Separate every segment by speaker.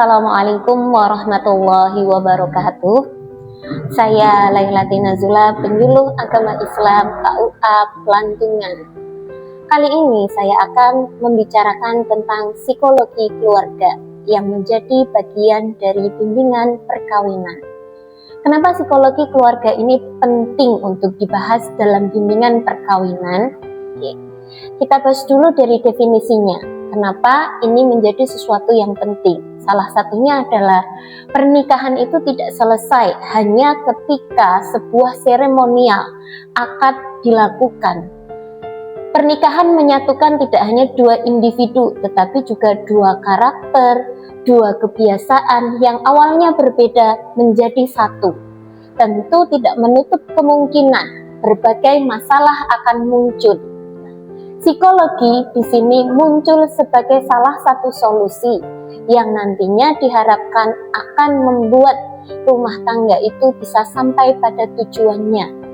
Speaker 1: Assalamualaikum warahmatullahi wabarakatuh. Saya Lailaty Nazula, penyuluh agama Islam KUA Pelantungan. Kali ini saya akan membicarakan tentang psikologi keluarga yang menjadi bagian dari bimbingan perkawinan. Kenapa psikologi keluarga ini penting untuk dibahas dalam bimbingan perkawinan? Kita bahas dulu dari definisinya. Kenapa ini menjadi sesuatu yang penting? Salah satunya adalah pernikahan itu tidak selesai hanya ketika sebuah seremonial akad dilakukan. Pernikahan menyatukan tidak hanya dua individu, tetapi juga dua karakter, dua kebiasaan yang awalnya berbeda menjadi satu. Tentu tidak menutup kemungkinan berbagai masalah akan muncul. Psikologi di sini muncul sebagai salah satu solusi yang nantinya diharapkan akan membuat rumah tangga itu bisa sampai pada tujuannya.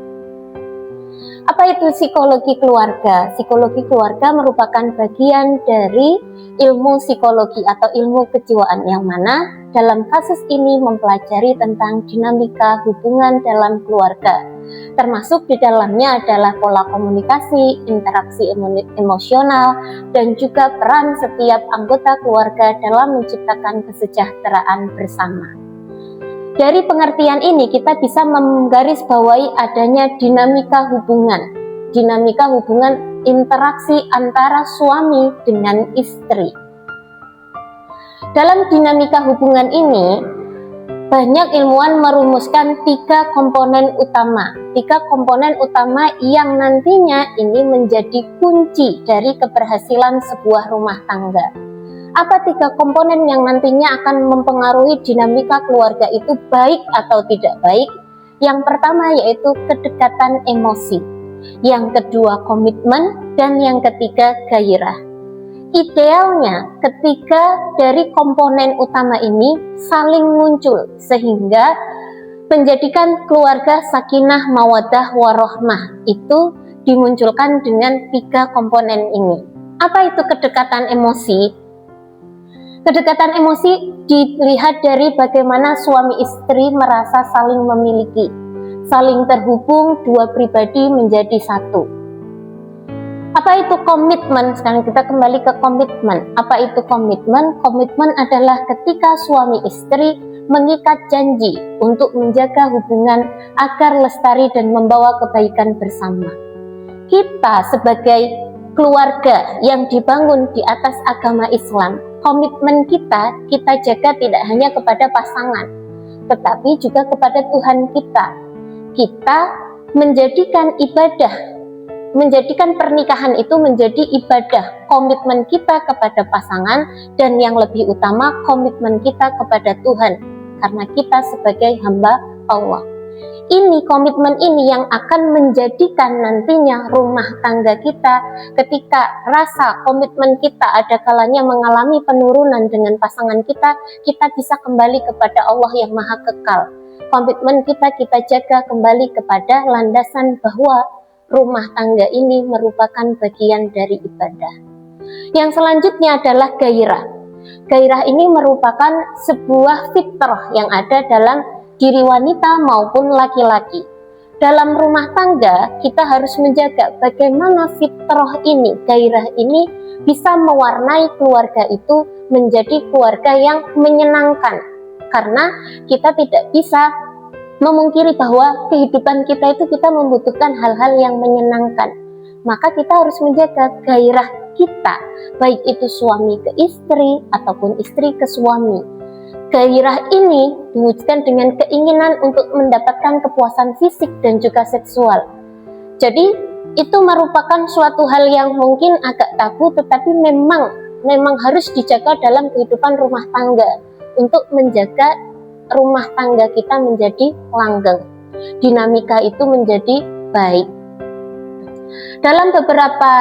Speaker 1: Apa itu psikologi keluarga? Psikologi keluarga merupakan bagian dari ilmu psikologi atau ilmu kejiwaan yang mana dalam kasus ini mempelajari tentang dinamika hubungan dalam keluarga. Termasuk di dalamnya adalah pola komunikasi, interaksi emosional, dan juga peran setiap anggota keluarga dalam menciptakan kesejahteraan bersama. Dari pengertian ini kita bisa menggarisbawahi adanya dinamika hubungan interaksi antara suami dengan istri. Dalam dinamika hubungan ini, banyak ilmuwan merumuskan tiga komponen utama yang nantinya ini menjadi kunci dari keberhasilan sebuah rumah tangga. Apa tiga komponen yang nantinya akan mempengaruhi dinamika keluarga itu baik atau tidak baik? Yang pertama yaitu kedekatan emosi, yang kedua komitmen, dan yang ketiga gairah. Idealnya ketiga dari komponen utama ini saling muncul sehingga menjadikan keluarga sakinah mawaddah warohmah itu dimunculkan dengan tiga komponen ini. Apa itu kedekatan emosi? Kedekatan emosi dilihat dari bagaimana suami istri merasa saling memiliki, saling terhubung, dua pribadi menjadi satu. Apa itu komitmen? Sekarang kita kembali ke komitmen. Apa itu komitmen? Komitmen adalah ketika suami istri mengikat janji untuk menjaga hubungan agar lestari dan membawa kebaikan bersama. Kita sebagai keluarga yang dibangun di atas agama Islam, komitmen kita jaga tidak hanya kepada pasangan, tetapi juga kepada Tuhan kita. Kita menjadikan pernikahan itu menjadi ibadah, komitmen kita kepada pasangan, dan yang lebih utama komitmen kita kepada Tuhan, karena kita sebagai hamba Allah. Ini komitmen ini yang akan menjadikan nantinya rumah tangga kita ketika rasa komitmen kita ada kalanya mengalami penurunan dengan pasangan kita bisa kembali kepada Allah yang maha kekal. Komitmen kita jaga kembali kepada landasan bahwa rumah tangga ini merupakan bagian dari ibadah. Yang selanjutnya adalah gairah. Gairah ini merupakan sebuah fitrah yang ada dalam diri wanita maupun laki-laki. Dalam rumah tangga kita harus menjaga bagaimana fitrah ini, gairah ini bisa mewarnai keluarga itu menjadi keluarga yang menyenangkan. Karena kita tidak bisa memungkiri bahwa kehidupan kita itu kita membutuhkan hal-hal yang menyenangkan. Maka kita harus menjaga gairah kita, baik itu suami ke istri ataupun istri ke suami. Gairah ini diwujudkan dengan keinginan untuk mendapatkan kepuasan fisik dan juga seksual. Jadi itu merupakan suatu hal yang mungkin agak tabu, tetapi memang harus dijaga dalam kehidupan rumah tangga untuk menjaga rumah tangga kita menjadi langgeng, dinamika itu menjadi baik. Dalam beberapa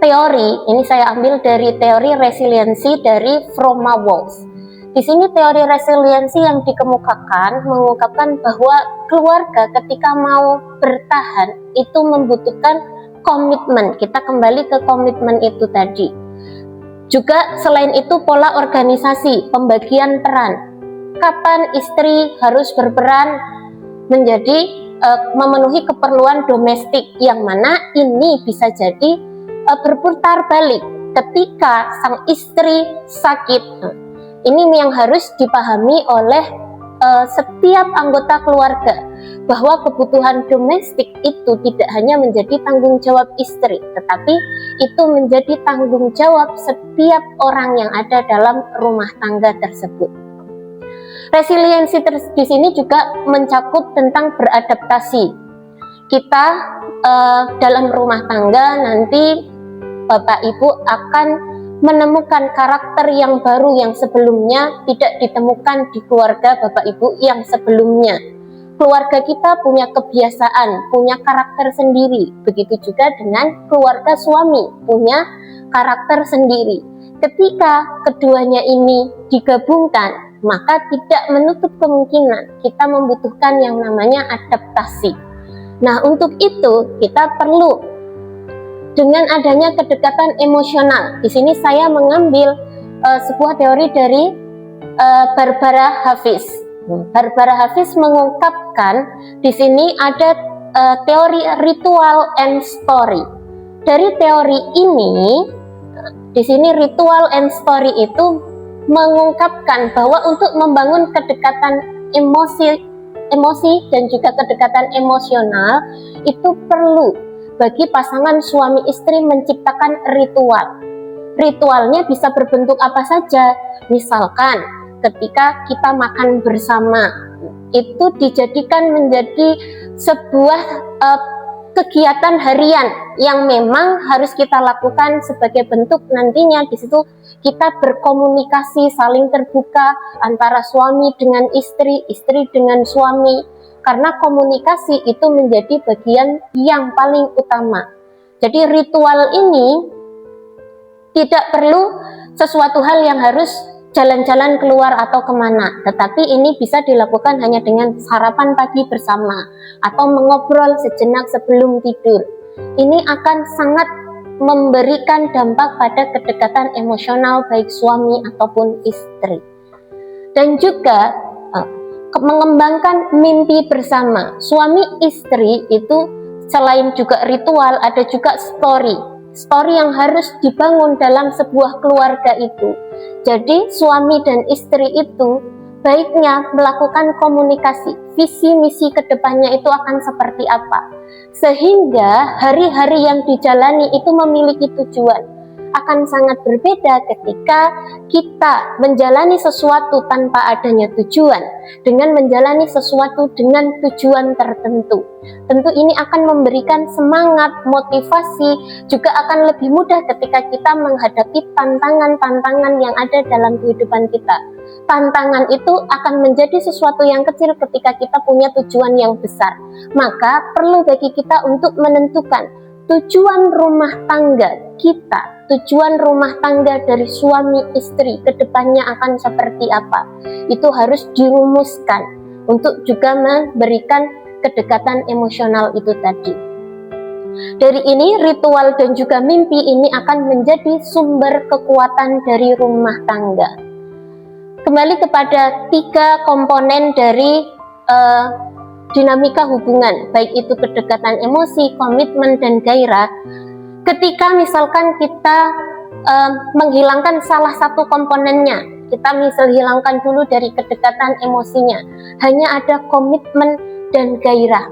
Speaker 1: teori, ini saya ambil dari teori resiliensi dari Froma Walls. Di sini teori resiliensi yang dikemukakan mengungkapkan bahwa keluarga ketika mau bertahan itu membutuhkan komitmen. Kita kembali ke komitmen itu tadi. Juga selain itu pola organisasi, pembagian peran. Kapan istri harus berperan menjadi memenuhi keperluan domestik, yang mana ini bisa jadi berputar balik ketika sang istri sakit. Ini yang harus dipahami oleh setiap anggota keluarga, bahwa kebutuhan domestik itu tidak hanya menjadi tanggung jawab istri, tetapi itu menjadi tanggung jawab setiap orang yang ada dalam rumah tangga tersebut. Resiliensi di sini juga mencakup tentang beradaptasi. Kita dalam rumah tangga nanti Bapak Ibu akan menemukan karakter yang baru yang sebelumnya tidak ditemukan di keluarga Bapak Ibu yang sebelumnya. Keluarga kita punya kebiasaan, punya karakter sendiri. Begitu juga dengan keluarga suami, punya karakter sendiri. Ketika keduanya ini digabungkan, maka tidak menutup kemungkinan kita membutuhkan yang namanya adaptasi. Nah, untuk itu kita perlu dengan adanya kedekatan emosional. Di sini saya mengambil sebuah teori dari Barbara Hafiz. Barbara Hafiz mengungkapkan di sini ada teori ritual and story. Dari teori ini, di sini ritual and story itu mengungkapkan bahwa untuk membangun kedekatan emosi dan juga kedekatan emosional itu perlu bagi pasangan suami istri menciptakan ritual. Ritualnya bisa berbentuk apa saja, misalkan ketika kita makan bersama, itu dijadikan menjadi sebuah kegiatan harian yang memang harus kita lakukan sebagai bentuk nantinya di situ kita berkomunikasi saling terbuka antara suami dengan istri, istri dengan suami, karena komunikasi itu menjadi bagian yang paling utama. Jadi ritual ini tidak perlu sesuatu hal yang harus jalan-jalan keluar atau kemana, tetapi ini bisa dilakukan hanya dengan sarapan pagi bersama atau mengobrol sejenak sebelum tidur. Ini akan sangat memberikan dampak pada kedekatan emosional baik suami ataupun istri. Dan juga mengembangkan mimpi bersama. Suami istri itu selain juga ritual, ada juga story yang harus dibangun dalam sebuah keluarga itu. Jadi suami dan istri itu baiknya melakukan komunikasi, visi misi kedepannya itu akan seperti apa, sehingga hari-hari yang dijalani itu memiliki tujuan. Akan sangat berbeda ketika kita menjalani sesuatu tanpa adanya tujuan dengan menjalani sesuatu dengan tujuan tertentu. Tentu ini akan memberikan semangat, motivasi, juga akan lebih mudah ketika kita menghadapi tantangan-tantangan yang ada dalam kehidupan kita. Tantangan itu akan menjadi sesuatu yang kecil ketika kita punya tujuan yang besar. Maka perlu bagi kita untuk menentukan tujuan rumah tangga kita, tujuan rumah tangga dari suami istri kedepannya akan seperti apa. Itu harus dirumuskan untuk juga memberikan kedekatan emosional itu tadi. Dari ini ritual dan juga mimpi ini akan menjadi sumber kekuatan dari rumah tangga. Kembali kepada 3 komponen dari dinamika hubungan, baik itu kedekatan emosi, komitmen, dan gairah. Ketika misalkan kita menghilangkan salah satu komponennya, kita hilangkan dulu dari kedekatan emosinya, hanya ada komitmen dan gairah,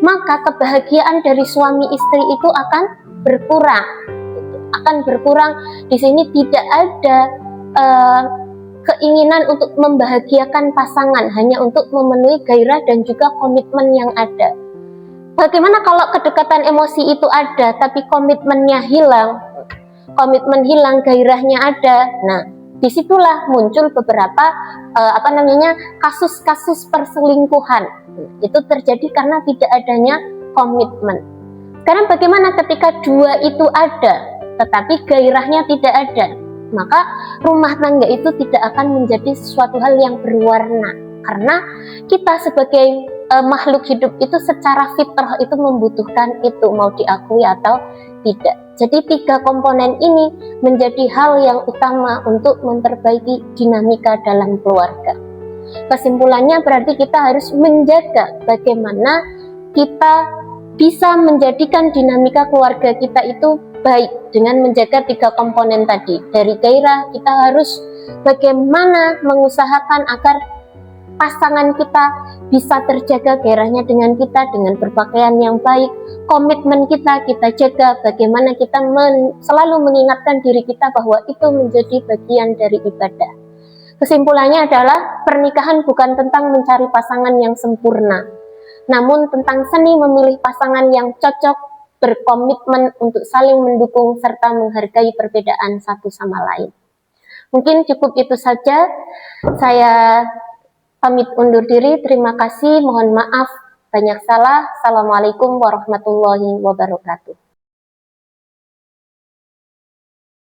Speaker 1: maka kebahagiaan dari suami istri itu akan berkurang. Di sini tidak ada keinginan untuk membahagiakan pasangan, hanya untuk memenuhi gairah dan juga komitmen yang ada. Bagaimana kalau kedekatan emosi itu ada, tapi komitmennya hilang, gairahnya ada? Nah, disitulah muncul beberapa kasus-kasus perselingkuhan. Itu terjadi karena tidak adanya komitmen. Sekarang bagaimana ketika 2 itu ada, tetapi gairahnya tidak ada? Maka rumah tangga itu tidak akan menjadi sesuatu hal yang berwarna, karena kita sebagai makhluk hidup itu secara fitrah itu membutuhkan itu, mau diakui atau tidak. Jadi 3 komponen ini menjadi hal yang utama untuk memperbaiki dinamika dalam keluarga. Kesimpulannya berarti kita harus menjaga bagaimana kita bisa menjadikan dinamika keluarga kita itu baik dengan menjaga 3 komponen tadi. Dari gairah kita harus bagaimana mengusahakan agar pasangan kita bisa terjaga gairahnya dengan kita dengan berpakaian yang baik. Komitmen kita jaga, bagaimana kita selalu mengingatkan diri kita bahwa itu menjadi bagian dari ibadah. Kesimpulannya adalah pernikahan bukan tentang mencari pasangan yang sempurna, namun tentang seni memilih pasangan yang cocok, berkomitmen untuk saling mendukung serta menghargai perbedaan satu sama lain. Mungkin cukup itu saja. Saya pamit undur diri. Terima kasih. Mohon maaf banyak salah. Assalamualaikum warahmatullahi wabarakatuh.